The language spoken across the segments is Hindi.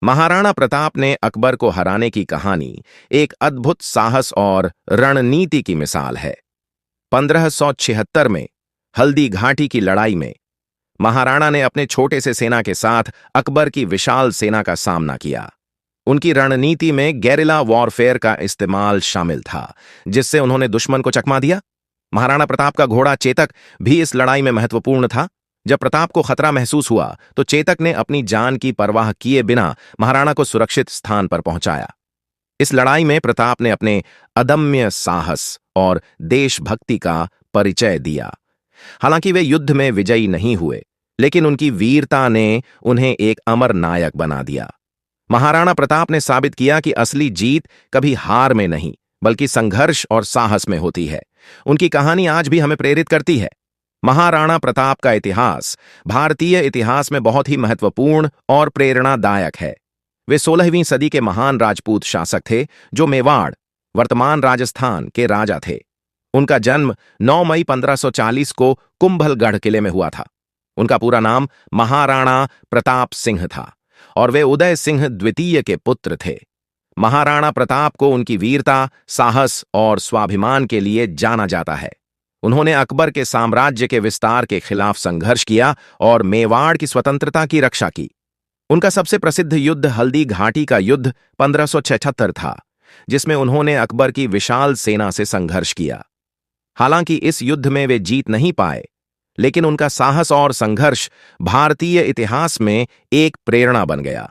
महाराणा प्रताप ने अकबर को हराने की कहानी एक अद्भुत साहस और रणनीति की मिसाल है। 1576 में हल्दी घाटी की लड़ाई में महाराणा ने अपने छोटे से सेना के साथ अकबर की विशाल सेना का सामना किया। उनकी रणनीति में गेरिला वॉरफेयर का इस्तेमाल शामिल था, जिससे उन्होंने दुश्मन को चकमा दिया। महाराणा प्रताप का घोड़ा चेतक भी इस लड़ाई में महत्वपूर्ण था। जब प्रताप को खतरा महसूस हुआ तो चेतक ने अपनी जान की परवाह किए बिना महाराणा को सुरक्षित स्थान पर पहुंचाया। इस लड़ाई में प्रताप ने अपने अदम्य साहस और देशभक्ति का परिचय दिया। हालांकि वे युद्ध में विजयी नहीं हुए, लेकिन उनकी वीरता ने उन्हें एक अमर नायक बना दिया। महाराणा प्रताप ने साबित किया कि असली जीत कभी हार में नहीं, बल्कि संघर्ष और साहस में होती है। उनकी कहानी आज भी हमें प्रेरित करती है। महाराणा प्रताप का इतिहास भारतीय इतिहास में बहुत ही महत्वपूर्ण और प्रेरणादायक है। वे 16वीं सदी के महान राजपूत शासक थे, जो मेवाड़, वर्तमान राजस्थान के राजा थे। उनका जन्म 9 मई 1540 को कुंभलगढ़ किले में हुआ था। उनका पूरा नाम महाराणा प्रताप सिंह था और वे उदय सिंह द्वितीय के पुत्र थे। महाराणा प्रताप को उनकी वीरता, साहस और स्वाभिमान के लिए जाना जाता है। उन्होंने अकबर के साम्राज्य के विस्तार के खिलाफ संघर्ष किया और मेवाड़ की स्वतंत्रता की रक्षा की। उनका सबसे प्रसिद्ध युद्ध हल्दी घाटी का युद्ध 1576 था, जिसमें उन्होंने अकबर की विशाल सेना से संघर्ष किया। हालांकि इस युद्ध में वे जीत नहीं पाए, लेकिन उनका साहस और संघर्ष भारतीय इतिहास में एक प्रेरणा बन गया।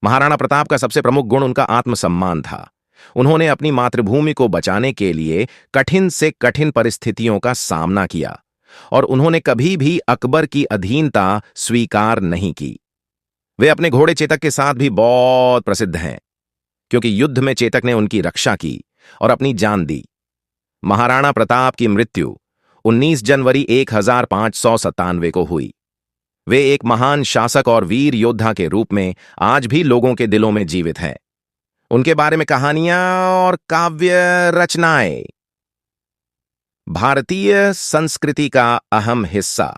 महाराणा प्रताप का सबसे प्रमुख गुण उनका आत्मसम्मान था। उन्होंने अपनी मातृभूमि को बचाने के लिए कठिन से कठिन परिस्थितियों का सामना किया और उन्होंने कभी भी अकबर की अधीनता स्वीकार नहीं की। वे अपने घोड़े चेतक के साथ भी बहुत प्रसिद्ध हैं, क्योंकि युद्ध में चेतक ने उनकी रक्षा की और अपनी जान दी। महाराणा प्रताप की मृत्यु 19 जनवरी 1597 को हुई। वे एक महान शासक और वीर योद्धा के रूप में आज भी लोगों के दिलों में जीवित हैं। उनके बारे में कहानियां और काव्य रचनाएं भारतीय संस्कृति का अहम हिस्सा।